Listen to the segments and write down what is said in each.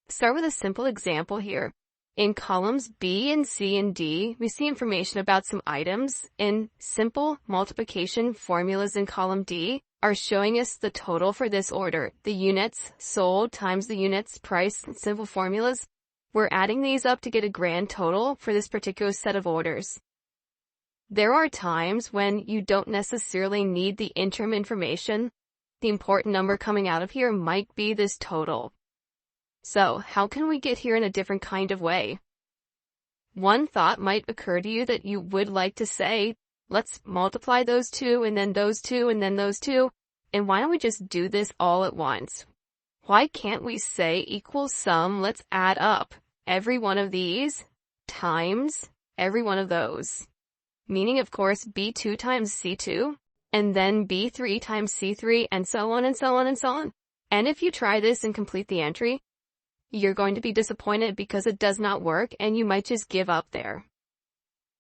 Start with a simple example here. In columns B and C and D, we see information about some items, and simple multiplication formulas in column D are showing us the total for this order. The units sold times the units price, simple formulas. We're adding these up to get a grand total for this particular set of orders. There are times when you don't necessarily need the interim information. The important number coming out of here might be this total. So, how can we get here in a different kind of way? One thought might occur to you that you would like to say, let's multiply those two, and then those two, and then those two, and why don't we just do this all at once? Why can't we say equals sum, let's add up every one of these times every one of those? Meaning, of course, B2 times C2, and then B3 times C3, and so on and so on and so on. And if you try this and complete the entry, you're going to be disappointed because it does not work and you might just give up there.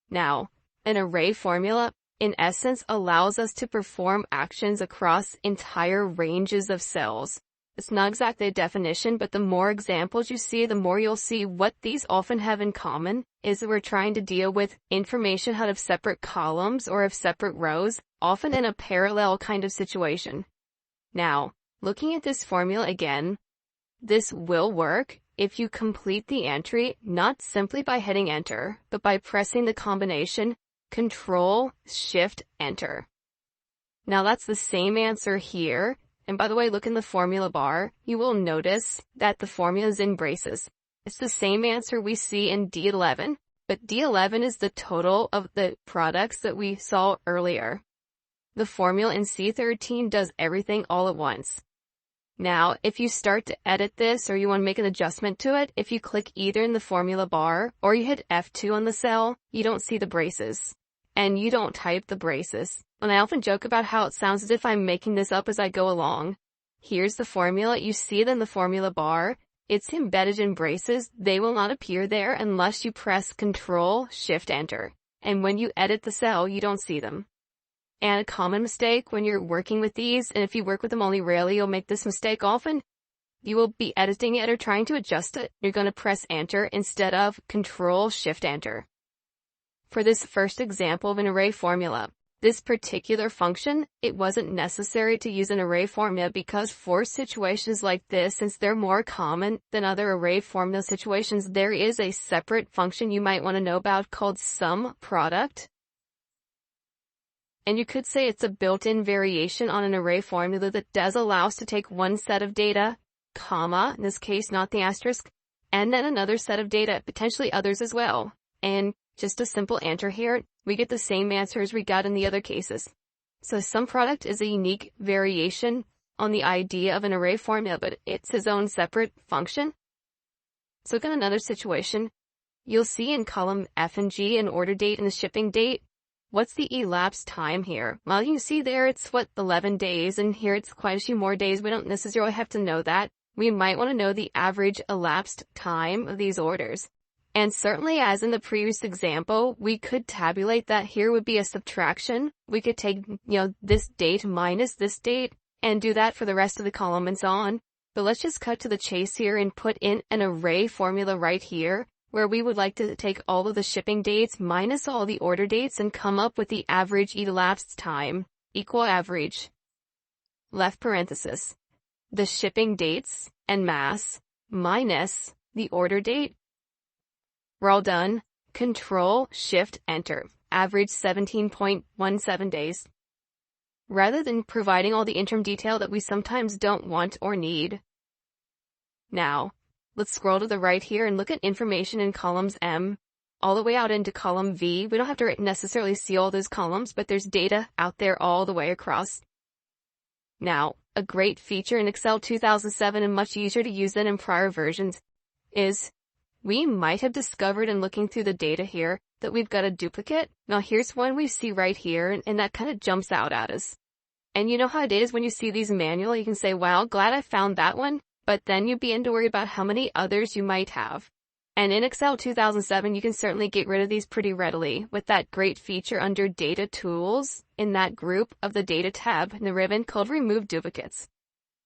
Now, an array formula, in essence, allows us to perform actions across entire ranges of cells. It's not exactly a definition, but the more examples you see, the more you'll see what these often have in common is that we're trying to deal with information out of separate columns or of separate rows, often in a parallel kind of situation. Now, looking at this formula again, this will work if you complete the entry not simply by hitting enter, but by pressing the combination Control-Shift-Enter. Now that's the same answer here. And by the way, look in the formula bar. You will notice that the formula is in braces. It's the same answer we see in D11, but D11 is the total of the products that we saw earlier. The formula in C13 does everything all at once. Now, if you start to edit this or you want to make an adjustment to it, if you click either in the formula bar or you hit F2 on the cell, you don't see the braces. And you don't type the braces. And I often joke about how it sounds as if I'm making this up as I go along. Here's the formula. You see it in the formula bar. It's embedded in braces. They will not appear there unless you press Control-Shift-Enter. And when you edit the cell, you don't see them. And a common mistake when you're working with these, and if you work with them only rarely, you'll make this mistake often. You will be editing it or trying to adjust it. You're going to press Enter instead of Control-Shift-Enter. For this first example of an array formula, this particular function, it wasn't necessary to use an array formula because for situations like this, since they're more common than other array formula situations, there is a separate function you might want to know about called SUMPRODUCT. And you could say it's a built-in variation on an array formula that does allow us to take one set of data, comma, in this case not the asterisk, and then another set of data, potentially others as well. And just a simple enter here, we get the same answer as we got in the other cases. So SUMPRODUCT is a unique variation on the idea of an array formula, but it's its own separate function. So look at another situation. You'll see in column F and G an order date and the shipping date. What's the elapsed time here? Well, you see there it's 11 days, and here it's quite a few more days. We don't necessarily have to know that. We might want to know the average elapsed time of these orders. And certainly, as in the previous example, we could tabulate that. Here would be a subtraction. We could take, this date minus this date and do that for the rest of the column and so on. But let's just cut to the chase here and put in an array formula right here, where we would like to take all of the shipping dates minus all the order dates and come up with the average elapsed time, equal average, left parenthesis, the shipping dates and mass minus the order date. We're all done. Control-Shift-Enter. Average 17.17 days. Rather than providing all the interim detail that we sometimes don't want or need. Now, let's scroll to the right here and look at information in columns M, all the way out into column V. We don't have to necessarily see all those columns, but there's data out there all the way across. Now, a great feature in Excel 2007 and much easier to use than in prior versions is we might have discovered in looking through the data here that we've got a duplicate. Now here's one we see right here, and that kind of jumps out at us. And you know how it is when you see these manually, you can say, wow, glad I found that one. But then you begin to worry about how many others you might have. And in Excel 2007, you can certainly get rid of these pretty readily with that great feature under Data Tools in that group of the Data tab in the ribbon called Remove Duplicates.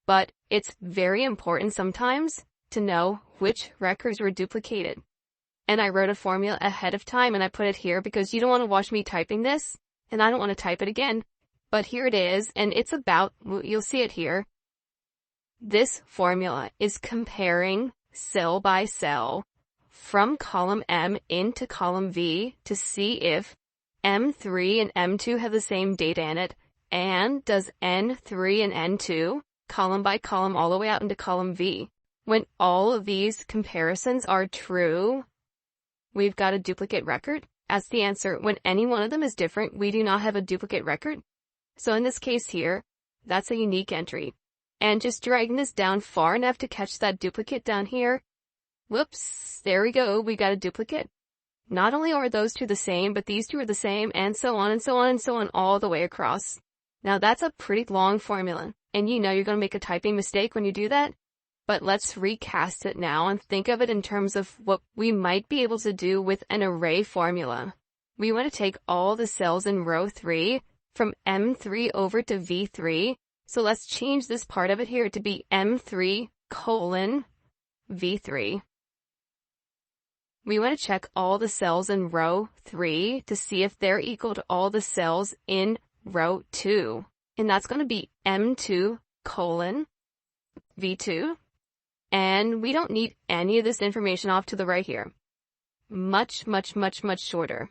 But it's very important sometimes to know which records were duplicated. And I wrote a formula ahead of time and I put it here because you don't want to watch me typing this and I don't want to type it again. But here it is, and it's about, you'll see it here. This formula is comparing cell by cell from column M into column V to see if M3 and M2 have the same data in it, and does N3 and N2, column by column all the way out into column V. When all of these comparisons are true, we've got a duplicate record. That's the answer. When any one of them is different, we do not have a duplicate record. So in this case here, that's a unique entry. And just dragging this down far enough to catch that duplicate down here. Whoops, there we go, we got a duplicate. Not only are those two the same, but these two are the same, and so on and so on and so on all the way across. Now that's a pretty long formula, and you know you're going to make a typing mistake when you do that. But let's recast it now and think of it in terms of what we might be able to do with an array formula. We want to take all the cells in row 3 from M3 over to V3. So let's change this part of it here to be M3 colon V3. We want to check all the cells in row 3 to see if they're equal to all the cells in row 2. And that's going to be M2 colon V2. And we don't need any of this information off to the right here. Much, much, much, much shorter.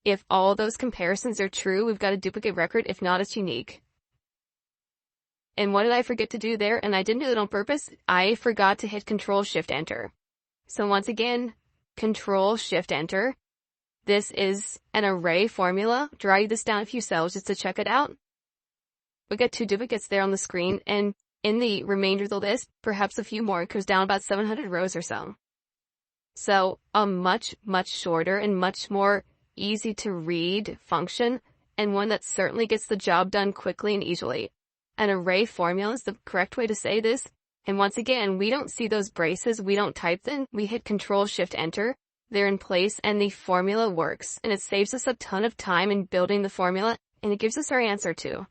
If all those comparisons are true, we've got a duplicate record. If not, it's unique. And what did I forget to do there? And I didn't do it on purpose. I forgot to hit Control-Shift-Enter. So once again, Control-Shift-Enter. This is an array formula. Drag this down a few cells just to check it out. We got 2 duplicates there on the screen, and in the remainder of the list, perhaps a few more. It goes down about 700 rows or so. So a much, much shorter and much more easy to read function, and one that certainly gets the job done quickly and easily. An array formula is the correct way to say this. And once again, we don't see those braces. We don't type them. We hit Control-Shift-Enter. They're in place and the formula works. And it saves us a ton of time in building the formula, and it gives us our answer too.